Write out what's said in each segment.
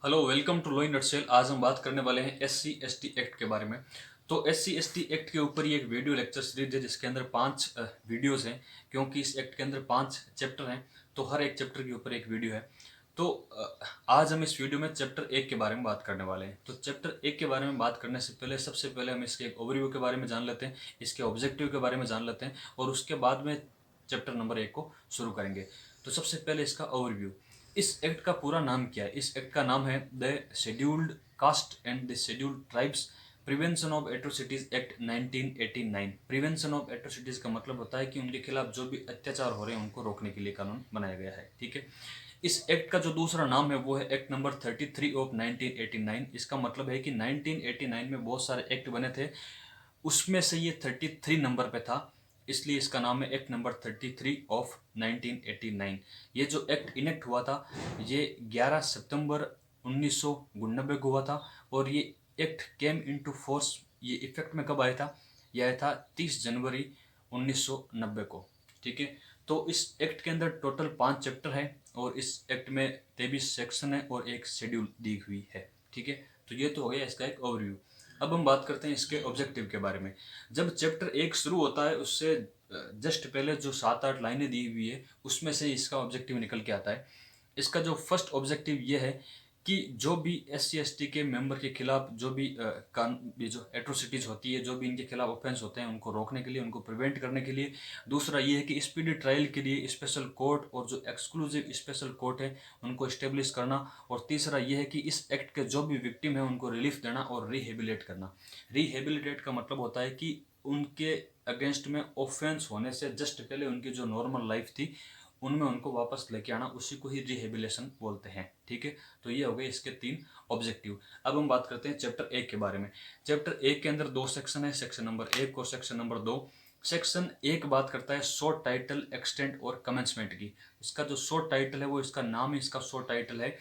Hello, welcome to law in nutshell. आज हम बात करने वाले हैं SC/ST एक्ट के बारे में। तो SC/ST एक्ट के ऊपर ये एक वीडियो लेक्चर सीरीज है जिसके अंदर 5 वीडियोस हैं, क्योंकि इस एक्ट के अंदर 5 चैप्टर हैं तो हर एक चैप्टर के ऊपर एक वीडियो है। तो आज हम इस वीडियो में चैप्टर 1 के बारे में बात करने वाले हैं। तो चैप्टर 1 के बारे में बात करने से पहले सबसे पहले हम इसके एक ओवरव्यू के बारे में जान लेते हैं, इसके ऑब्जेक्टिव के बारे में जान लेते हैं और उसके बाद में चैप्टर नंबर 1 को शुरू करेंगे। तो सबसे पहले इसका ओवरव्यू। इस एक्ट का पूरा नाम क्या है? इस एक्ट का नाम है the scheduled caste and the scheduled tribes prevention of atrocities act 1989। Prevention of atrocities का मतलब होता है कि उनके खिलाफ जो भी अत्याचार हो रहे हैं उनको रोकने के लिए कानून बनाया गया है। ठीक है। इस एक्ट का जो दूसरा नाम है वो है एक्ट नंबर 33 ऑफ 1989। इसका मतलब है कि 1989 में बहुत सारे एक्ट बने थे, उसमें से ये 33 नंबर पे था, इसलिए इसका नाम है एक्ट नंबर 33 ऑफ 1989। ये जो एक्ट इनेक्ट हुआ था ये 11 सितंबर 1999 को हुआ था और ये एक्ट केम इनटू फोर्स, ये इफेक्ट में कब आया था? यह आया था 30 जनवरी 1990 को। ठीक है। तो इस एक्ट के अंदर टोटल 5 चैप्टर है और इस एक्ट में 23 सेक्शन है और एक शेड्यूल दी हुई है। ठीक है। तो ये तो हो गया इसका एक ओवरव्यू। अब हम बात करते हैं इसके ऑब्जेक्टिव के बारे में। जब चैप्टर 1 शुरू होता है उससे जस्ट पहले जो 7-8 लाइनें दी हुई है उसमें से इसका ऑब्जेक्टिव निकल के आता है। इसका जो फर्स्ट ऑब्जेक्टिव ये है कि जो भी SC/ST के मेंबर के खिलाफ जो भी ये जो एट्रोसिटीज होती है, जो भी इनके खिलाफ ऑफेंस होते हैं उनको रोकने के लिए, उनको प्रिवेंट करने के लिए। दूसरा ये है कि स्पीडी ट्रायल के लिए स्पेशल कोर्ट और जो एक्सक्लूसिव स्पेशल कोर्ट है उनको इस्टेब्लिश करना। और तीसरा ये है कि इस एक्ट के जो भी विक्टिम है उनको रिलीफ देना और रिहेबिलिटेट करना। रिहेबिलिटेट का मतलब होता है कि उनके अगेंस्ट में ऑफेंस होने से जस्ट पहले उनकी जो नॉर्मल लाइफ थी उनमें उनको वापस लेके आना, उसी को ही रिहेबिलेशन बोलते हैं। ठीक है। तो ये हो गए इसके 3 ऑब्जेक्टिव। अब हम बात करते हैं चैप्टर 1 के बारे में। चैप्टर 1 के अंदर 2 सेक्शन है, सेक्शन नंबर 1 और सेक्शन नंबर 2। सेक्शन 1 बात करता है शॉर्ट टाइटल, एक्सटेंट और कमेंसमेंट की। इसका जो शॉर्ट टाइटल है वो इसका नाम ही इसका शॉर्ट टाइटल है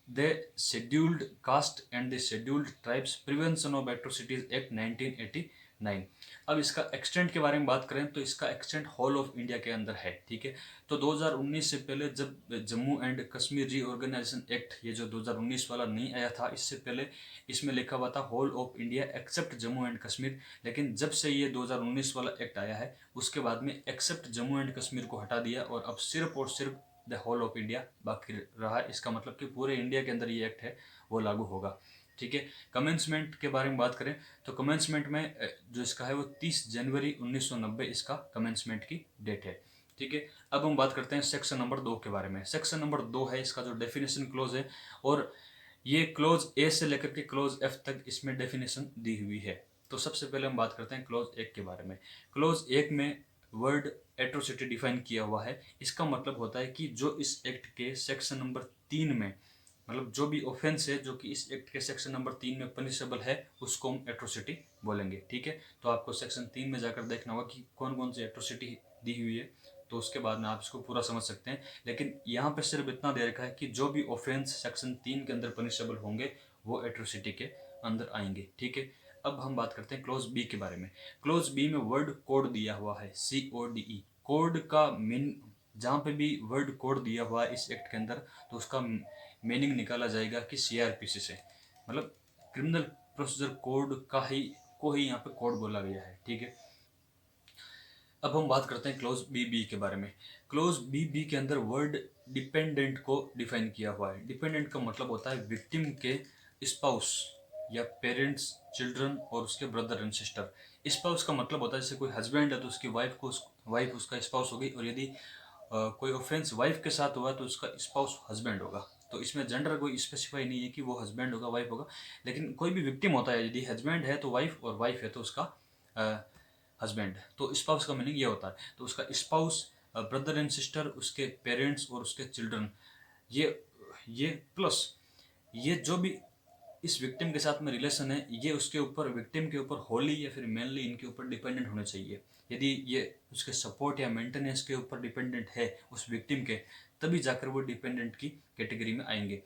the scheduled caste and the scheduled tribes prevention of atrocities act 1989। अब इसका एक्सटेंट के बारे में बात करें तो इसका एक्सटेंट होल ऑफ इंडिया के अंदर है। ठीक है। तो 2019 से पहले जब Jammu and Kashmir reorganisation act, ये जो 2019 वाला नहीं आया था, इससे पहले इसमें लिखा हुआ था whole of India except Jammu and Kashmir. लेकिन जब से ये 2019 वाला एक्ट आया है उसके बाद में एक्सेप्ट जम्मू एंड कश्मीर को हटा दिया और अब सिर्फ और सिर्फ द होल ऑफ इंडिया बाकी रहा है। इसका मतलब कि पूरे इंडिया के अंदर ये एक्ट है वो लागू होगा। ठीक है। कमेंसमेंट के बारे में बात करें तो कमेंसमेंट में जो इसका है वो 30 जनवरी 1990 इसका कमेंसमेंट की डेट है। ठीक है। अब हम बात करते हैं सेक्शन नंबर 2 के बारे में। सेक्शन नंबर 2 है इसका जो डेफिनेशन क्लोज है और ये क्लोज ए से लेकर के क्लोज एफ तक इसमें डेफिनेशन दी हुई है। तो सबसे पहले हम बात करते हैं क्लोज 1 के बारे में। क्लोज 1 में वर्ड एट्रोसिटी डिफाइन किया हुआ है। इसका मतलब होता है कि जो इस एक्ट के सेक्शन नंबर 3 में, मतलब जो भी ऑफेंस है जो कि इस एक्ट के सेक्शन नंबर 3 में पनिशेबल है उसको हम एट्रोसिटी बोलेंगे। ठीक है। तो आपको सेक्शन 3 में जाकर देखना होगा कि कौन कौन सी एट्रोसिटी दी हुई है, तो उसके बाद में आप इसको पूरा समझ सकते हैं। लेकिन यहाँ पे सिर्फ इतना दे रखा है कि जो भी ऑफेंस सेक्शन 3 के अंदर पनिशेबल होंगे वो एट्रोसिटी के अंदर आएंगे। ठीक है। अब हम बात करते हैं क्लोज बी के बारे में। क्लोज बी में वर्ड कोड दिया हुआ है, CODE। कोड का मीन, जहाँ पे भी वर्ड कोड दिया हुआ है इस एक्ट के अंदर तो उसका मीनिंग निकाला जाएगा कि CRPC से, मतलब क्रिमिनल प्रोसीजर कोड का ही को ही यहाँ पे कोड बोला गया है। ठीक है। अब हम बात करते हैं क्लोज बी के बारे में। क्लोज बी के अंदर वर्ड डिपेंडेंट को डिफाइन किया हुआ है। डिपेंडेंट का मतलब होता है विक्टिम के स्पाउस या पेरेंट्स, चिल्ड्रन और उसके ब्रदर एंड सिस्टर। स्पाउस का मतलब होता है जैसे कोई हस्बैंड है तो उसकी वाइफ उसका स्पाउस होगी, और यदि कोई ऑफेंस वाइफ के साथ हुआ तो उसका स्पाउस हस्बैंड होगा। तो इसमें जेंडर कोई स्पेसिफाई नहीं है कि वो हस्बैंड होगा वाइफ होगा, लेकिन कोई भी विक्टिम होता है, यदि हस्बैंड है तो वाइफ और वाइफ है तो उसका हस्बैंड। तो स्पाउस का मीनिंग ये होता है। तो उसका स्पाउस, ब्रदर एंड सिस्टर, उसके पेरेंट्स और उसके चिल्ड्रन, ये प्लस ये जो भी इस विक्टिम के साथ में रिलेशन है ये उसके ऊपर, विक्टिम के ऊपर होली या फिर मेनली इनके ऊपर डिपेंडेंट होने चाहिए। यदि ये उसके सपोर्ट या मेंटेनेंस के ऊपर डिपेंडेंट है उस विक्टिम के, तभी जाकर वो डिपेंडेंट की कैटेगरी में आएंगे।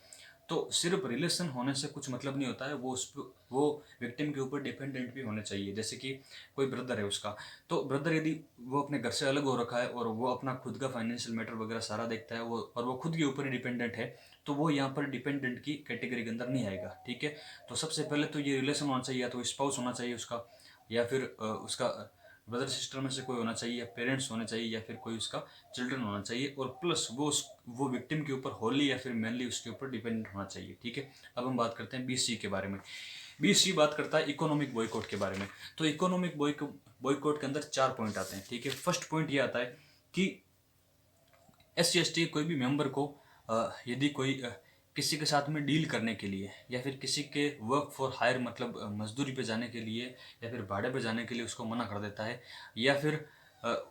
तो सिर्फ रिलेशन होने से कुछ मतलब नहीं होता है, वो विक्टिम के ऊपर डिपेंडेंट भी होने चाहिए। जैसे कि कोई ब्रदर है उसका, तो ब्रदर यदि वो अपने घर से अलग हो रखा है और वो अपना खुद का फाइनेंशियल मैटर वगैरह सारा देखता है, वो और वो खुद के ऊपर ही डिपेंडेंट है, तो वो यहाँ पर डिपेंडेंट की कैटेगरी के अंदर नहीं आएगा। ठीक है, तो सबसे पहले तो ये रिलेशन होना चाहिए, या तो स्पाउस होना चाहिए उसका, या फिर उसका ब्रदर सिस्टर में से कोई होना चाहिए, या पेरेंट्स होने चाहिए, या फिर कोई उसका चिल्ड्रन होना चाहिए, और प्लस वो विक्टिम के ऊपर होली या फिर मेनली उसके ऊपर डिपेंडेंट होना चाहिए। ठीक है, अब हम बात करते हैं BC के बारे में। BC बात करता है इकोनॉमिक बॉयकॉट के बारे में। तो इकोनॉमिक बॉयकॉट के अंदर 4 पॉइंट आते हैं। ठीक है, फर्स्ट पॉइंट ये आता है कि SC ST कोई भी मेंबर को यदि कोई किसी के साथ में डील करने के लिए, या फिर किसी के वर्क फॉर हायर मतलब मजदूरी पे जाने के लिए, या फिर भाड़े पे जाने के लिए उसको मना कर देता है, या फिर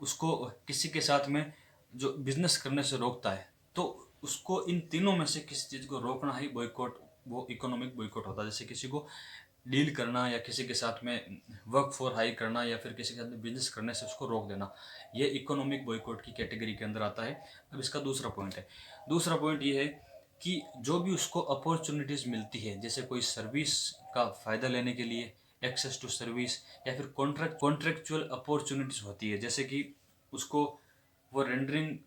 उसको किसी के साथ में जो बिजनेस करने से रोकता है, तो उसको इन तीनों में से किसी चीज़ को रोकना ही बॉयकॉट, वो इकोनॉमिक बॉयकॉट होता है। जैसे किसी को डील करना, या किसी के साथ में वर्क फॉर हाई करना, या फिर किसी के साथ में बिजनेस करने से उसको रोक देना, ये इकोनॉमिक बॉयकॉट की कैटेगरी के अंदर आता है। अब इसका दूसरा पॉइंट है, दूसरा पॉइंट ये है कि जो भी उसको अपॉर्चुनिटीज़ मिलती है, जैसे कोई सर्विस का फ़ायदा लेने के लिए एक्सेस टू सर्विस, या फिर कॉन्ट्रेक्चुअल अपॉर्चुनिटीज़ होती है, जैसे कि उसको वो रेंडरिंग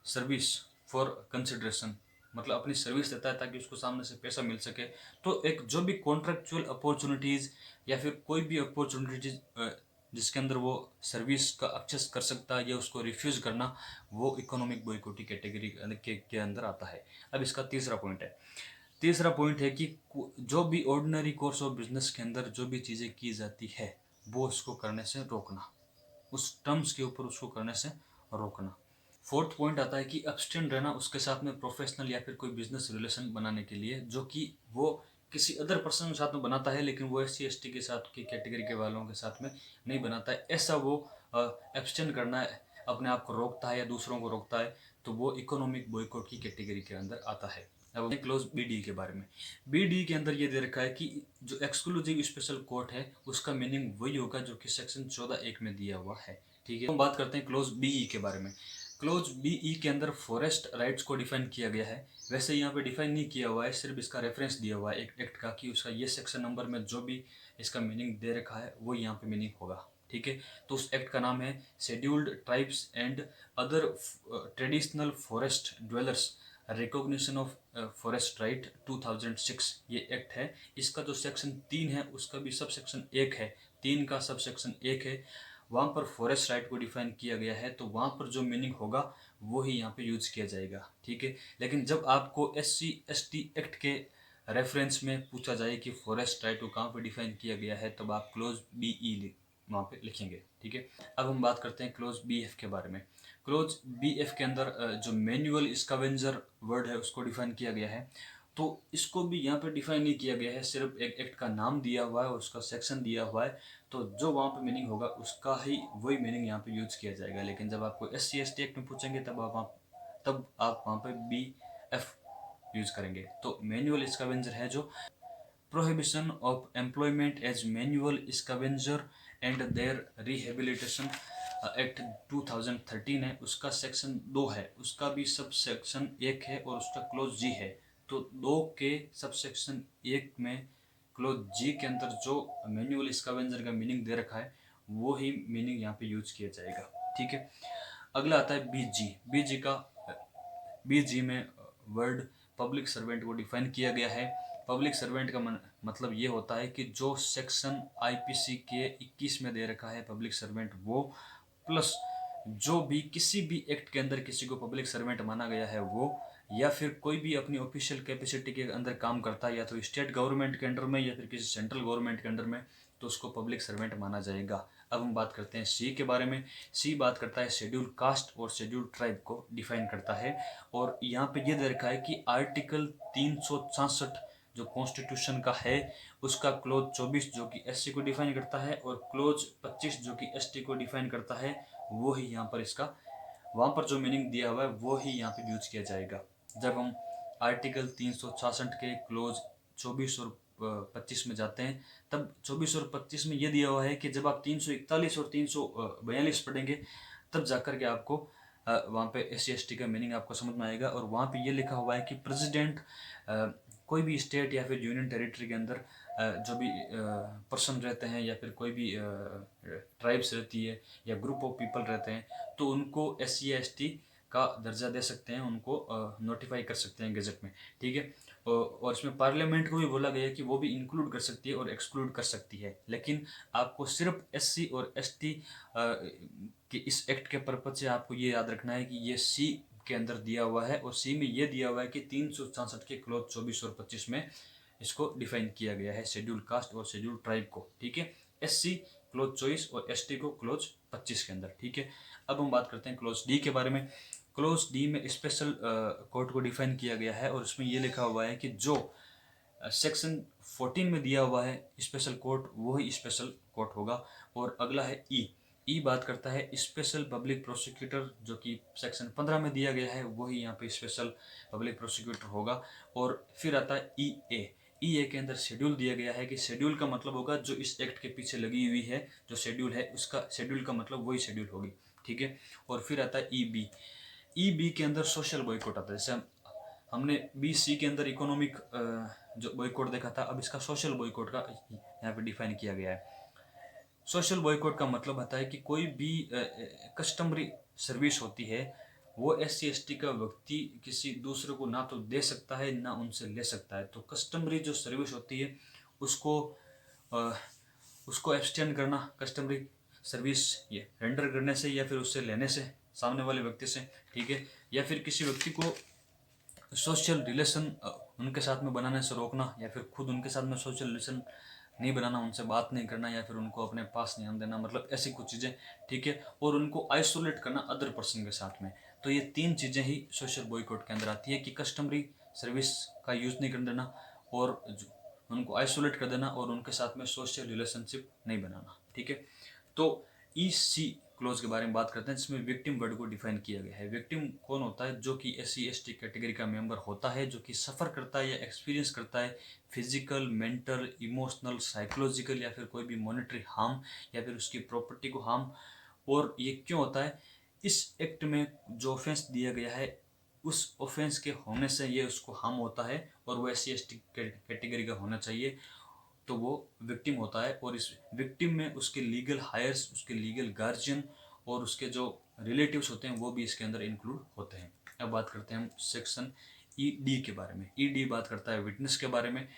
सर्विस फॉर कंसिडरेशन, मतलब अपनी सर्विस देता है ताकि उसको सामने से पैसा मिल सके। तो एक जो भी कॉन्ट्रेक्चुअल अपॉर्चुनिटीज़, या फिर कोई भी अपॉर्चुनिटीज जिसके अंदर वो सर्विस का एक्सेस कर सकता है, या उसको रिफ्यूज़ करना, वो इकोनॉमिक बॉयकॉट कैटेगरी के अंदर आता है। अब इसका तीसरा पॉइंट है, तीसरा पॉइंट है कि जो भी ऑर्डिनरी कोर्स ऑफ बिजनेस के अंदर जो भी चीज़ें की जाती है, वो उसको करने से रोकना, उस टर्म्स के ऊपर उसको करने से रोकना। फोर्थ पॉइंट आता है कि अब्सटेन रहना उसके साथ में प्रोफेशनल या फिर कोई बिजनेस रिलेशन बनाने के लिए, जो कि वो किसी अदर पर्सन के साथ में बनाता है, लेकिन वो SC ST के साथ की कैटेगरी के वालों के साथ में नहीं बनाता है, ऐसा वो एब्सटेन करना है, अपने आप को रोकता है या दूसरों को रोकता है, तो वो इकोनॉमिक बॉयकॉट की कैटेगरी के अंदर आता है। अब क्लोज BD के बारे में। BD के अंदर ये दे रखा है कि जो एक्सक्लूसिव स्पेशल कोर्ट है उसका मीनिंग वही होगा जो कि सेक्शन 14(1) में दिया हुआ है। ठीक है, हम बात करते हैं क्लोज BE के बारे में। क्लोज BE के अंदर फॉरेस्ट राइट्स को डिफाइन किया गया है। वैसे यहाँ पे डिफाइन नहीं किया हुआ है, सिर्फ इसका रेफरेंस दिया हुआ है एक एक्ट का, कि उसका ये सेक्शन नंबर में जो भी इसका मीनिंग दे रखा है वो यहाँ पे मीनिंग होगा। ठीक है, तो उस एक्ट का नाम है scheduled tribes and other traditional forest dwellers recognition of forest right 2006, ये एक्ट है। इसका जो सेक्शन 3 है उसका भी सब सेक्शन 1 है, 3 का सब सेक्शन 1 है, वहाँ पर फॉरेस्ट राइट को डिफाइन किया गया है, तो वहाँ पर जो मीनिंग होगा वो ही यहाँ पे यूज किया जाएगा। ठीक है, लेकिन जब आपको SC ST एक्ट के रेफरेंस में पूछा जाए कि फॉरेस्ट राइट को कहाँ पे डिफाइन किया गया है, तब आप क्लोज BE वहाँ पे लिखेंगे। ठीक है, अब हम बात करते हैं क्लोज BF के बारे में। क्लोज BF के अंदर जो मैनुअल स्कैवेंजर वर्ड है उसको डिफाइन किया गया है, तो इसको भी यहाँ पे डिफाइन नहीं किया गया है, सिर्फ एक एक्ट का नाम दिया हुआ है, उसका सेक्शन दिया हुआ है, तो जो वहाँ पे मीनिंग होगा उसका ही वही मीनिंग यहाँ पे यूज किया जाएगा। लेकिन जब आपको SC ST एक्ट में पूछेंगे तब आप वहाँ पे BF यूज करेंगे। तो मैनुअल स्कैवेंजर है जो prohibition of employment as manual scavenger and their rehabilitation act 2013 है, उसका सेक्शन 2 है, उसका भी सब सेक्शन 1 है और उसका क्लोज G है। तो 2 के सब सेक्शन 1 में क्लोज G के अंदर जो मैनुअल स्कैवेंजर का मीनिंग दे रखा है वो ही मीनिंग यहाँ पे यूज किया जाएगा। ठीक है, अगला आता है BG में वर्ड पब्लिक सर्वेंट को डिफाइन किया गया है। पब्लिक सर्वेंट का मतलब ये होता है कि जो सेक्शन IPC के 21 में दे रखा है पब्लिक सर्वेंट, वो प्लस जो भी किसी भी एक्ट के अंदर किसी को पब्लिक सर्वेंट माना गया है वो, या फिर कोई भी अपनी ऑफिशियल कैपेसिटी के अंदर काम करता है, या तो स्टेट गवर्नमेंट के अंडर में या फिर किसी सेंट्रल गवर्नमेंट के अंडर में, तो उसको पब्लिक सर्वेंट माना जाएगा। अब हम बात करते हैं C के बारे में। C बात करता है शेड्यूल कास्ट और शेड्यूल ट्राइब को डिफाइन करता है, और यहाँ पे ये दे रखा है कि आर्टिकल 366 जो कॉन्स्टिट्यूशन का है उसका क्लोज 24 जो कि SC को डिफाइन करता है, और क्लोज 25 जो कि ST को डिफाइन करता है, वो ही यहाँ पर इसका वहाँ पर जो मीनिंग दिया हुआ है वो ही यहाँ पे यूज किया जाएगा। जब हम आर्टिकल 366 के क्लोज 24 और 25 में जाते हैं, तब 24 और 25 में ये दिया हुआ है कि जब आप 341 और 342 पढ़ेंगे तब जाकर के आपको वहाँ पे SC ST का मीनिंग आपको समझ में आएगा। और वहाँ पे ये लिखा हुआ है कि प्रेसिडेंट कोई भी स्टेट या फिर यूनियन टेरिटरी के अंदर जो भी पर्सन रहते हैं या फिर कोई भी ट्राइब्स रहती है या ग्रुप ऑफ पीपल रहते हैं, तो उनको SC या ST का दर्जा दे सकते हैं, उनको नोटिफाई कर सकते हैं गजट में, ठीक है। और इसमें पार्लियामेंट को भी बोला गया है कि वो भी इंक्लूड कर सकती है और एक्सक्लूड कर सकती है, लेकिन आपको सिर्फ SC और ST कि इस एक्ट के पर्पज से आपको ये याद रखना है कि ये सी के अंदर दिया हुआ है, और सी में ये दिया हुआ है कि 366 के क्लॉज 24 और 25 में इसको डिफाइन किया गया है, शेड्यूल कास्ट और शेड्यूल ट्राइब को, ठीक है। SC क्लॉज 24 और ST को क्लॉज 25 के अंदर, ठीक है। अब हम बात करते हैं क्लॉज D के बारे में। क्लॉज D में स्पेशल कोर्ट को डिफाइन किया गया है, और उसमें ये लिखा हुआ है कि जो सेक्शन 14 में दिया हुआ है स्पेशल कोर्ट, वही स्पेशल कोर्ट होगा। और अगला है ई बात करता है स्पेशल पब्लिक प्रोसिक्यूटर, जो कि सेक्शन 15 में दिया गया है, वही यहाँ पे स्पेशल पब्लिक प्रोसिक्यूटर होगा। और फिर आता है ई ए के अंदर शेड्यूल दिया गया है कि शेड्यूल का मतलब होगा जो इस एक्ट के पीछे लगी हुई है, जो शेड्यूल है उसका शेड्यूल का मतलब वही शेड्यूल होगी, ठीक है। और फिर आता है ई बी के अंदर सोशल बॉयकॉट आता है। जैसे हमने BC के अंदर इकोनॉमिक जो बॉयकॉट देखा था, अब इसका सोशल बॉयकॉट का यहाँ पे डिफाइन किया गया है। सोशल बॉयकॉट का मतलब होता है कि कोई भी कस्टमरी सर्विस होती है, वो SC ST का व्यक्ति किसी दूसरे को ना तो दे सकता है ना उनसे ले सकता है। तो कस्टमरी जो सर्विस होती है उसको उसको एब्सटेन करना, कस्टमरी सर्विस ये रेंडर करने से या फिर उससे लेने से सामने वाले व्यक्ति से, ठीक है। या फिर किसी व्यक्ति को सोशल रिलेशन उनके साथ में बनाने से रोकना, या फिर खुद उनके साथ में सोशल रिलेशन नहीं बनाना, उनसे बात नहीं करना, या फिर उनको अपने पास नहीं आने देना, मतलब ऐसी कुछ चीज़ें, ठीक है। और उनको आइसोलेट करना अदर पर्सन के साथ में। तो ये 3 चीज़ें ही सोशल बॉयकॉट के अंदर आती है कि कस्टमरी सर्विस का यूज़ नहीं कर देना, और उनको आइसोलेट कर देना, और उनके साथ में सोशल रिलेशनशिप नहीं बनाना, ठीक है। तो EC क्लोज के बारे में बात करते हैं, जिसमें विक्टिम वर्ड को डिफाइन किया गया है। विक्टिम कौन होता है? जो कि SC ST कैटेगरी का मेंबर होता है, जो कि सफ़र करता है या एक्सपीरियंस करता है फिजिकल, मेंटल, इमोशनल, साइकोलॉजिकल या फिर कोई भी मॉनेटरी हार्म, या फिर उसकी प्रॉपर्टी को हार्म। और ये क्यों होता है? इस एक्ट में जो ऑफेंस दिया गया है, उस ऑफेंस के होने से ये उसको हार्म होता है, और वो SC ST कैटेगरी का होना चाहिए, तो वो विक्टिम होता है। और इस विक्टिम में उसके लीगल हायर्स, उसके लीगल गार्जियन और उसके जो रिलेटिव्स होते हैं वो भी इसके अंदर इंक्लूड होते हैं। अब बात करते हैं हम सेक्शन ED के बारे में। ED बात करता है विटनेस के बारे में।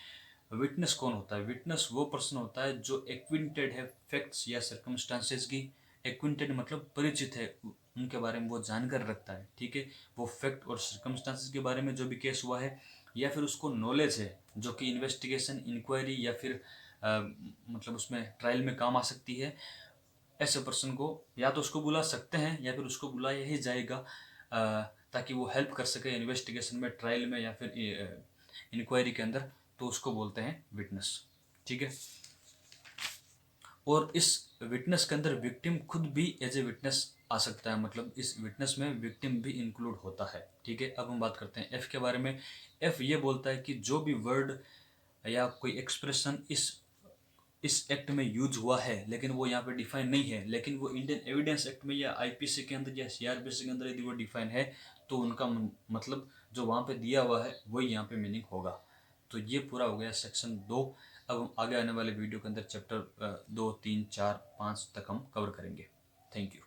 विटनेस कौन होता है? विटनेस वो पर्सन होता है जो एक्विंटेड है फैक्ट्स या सर्कमस्टांसेस की। एक्विंटेड मतलब परिचित है, उनके बारे में वो जानकारी रखता है, ठीक है। वो फैक्ट और सर्कमस्टांसेस के बारे में जो भी केस हुआ है, या फिर उसको नॉलेज है जो कि इन्वेस्टिगेशन, इंक्वायरी या फिर मतलब उसमें ट्रायल में काम आ सकती है, ऐसे पर्सन को या तो उसको बुला सकते हैं या फिर उसको बुलाया ही जाएगा ताकि वो हेल्प कर सके इन्वेस्टिगेशन में, ट्रायल में या फिर इंक्वायरी के अंदर, तो उसको बोलते हैं विटनेस, ठीक है। और इस विटनेस के अंदर विक्टिम खुद भी एज ए विटनेस आ सकता है, मतलब इस विटनेस में विक्टिम भी इंक्लूड होता है, ठीक है। अब हम बात करते हैं F के बारे में। F ये बोलता है कि जो भी वर्ड या कोई एक्सप्रेशन इस एक्ट में यूज हुआ है, लेकिन वो यहाँ पे डिफाइन नहीं है, लेकिन वो इंडियन एविडेंस एक्ट में या IPC के अंदर या CRPC के अंदर यदि वो डिफाइन है, तो उनका मतलब जो वहाँ पे दिया हुआ है वही यहाँ पे मीनिंग होगा। तो ये पूरा हो गया सेक्शन 2। अब हम आगे आने वाले वीडियो के अंदर चैप्टर 2, 3, 4, 5 तक हम कवर करेंगे। Thank you.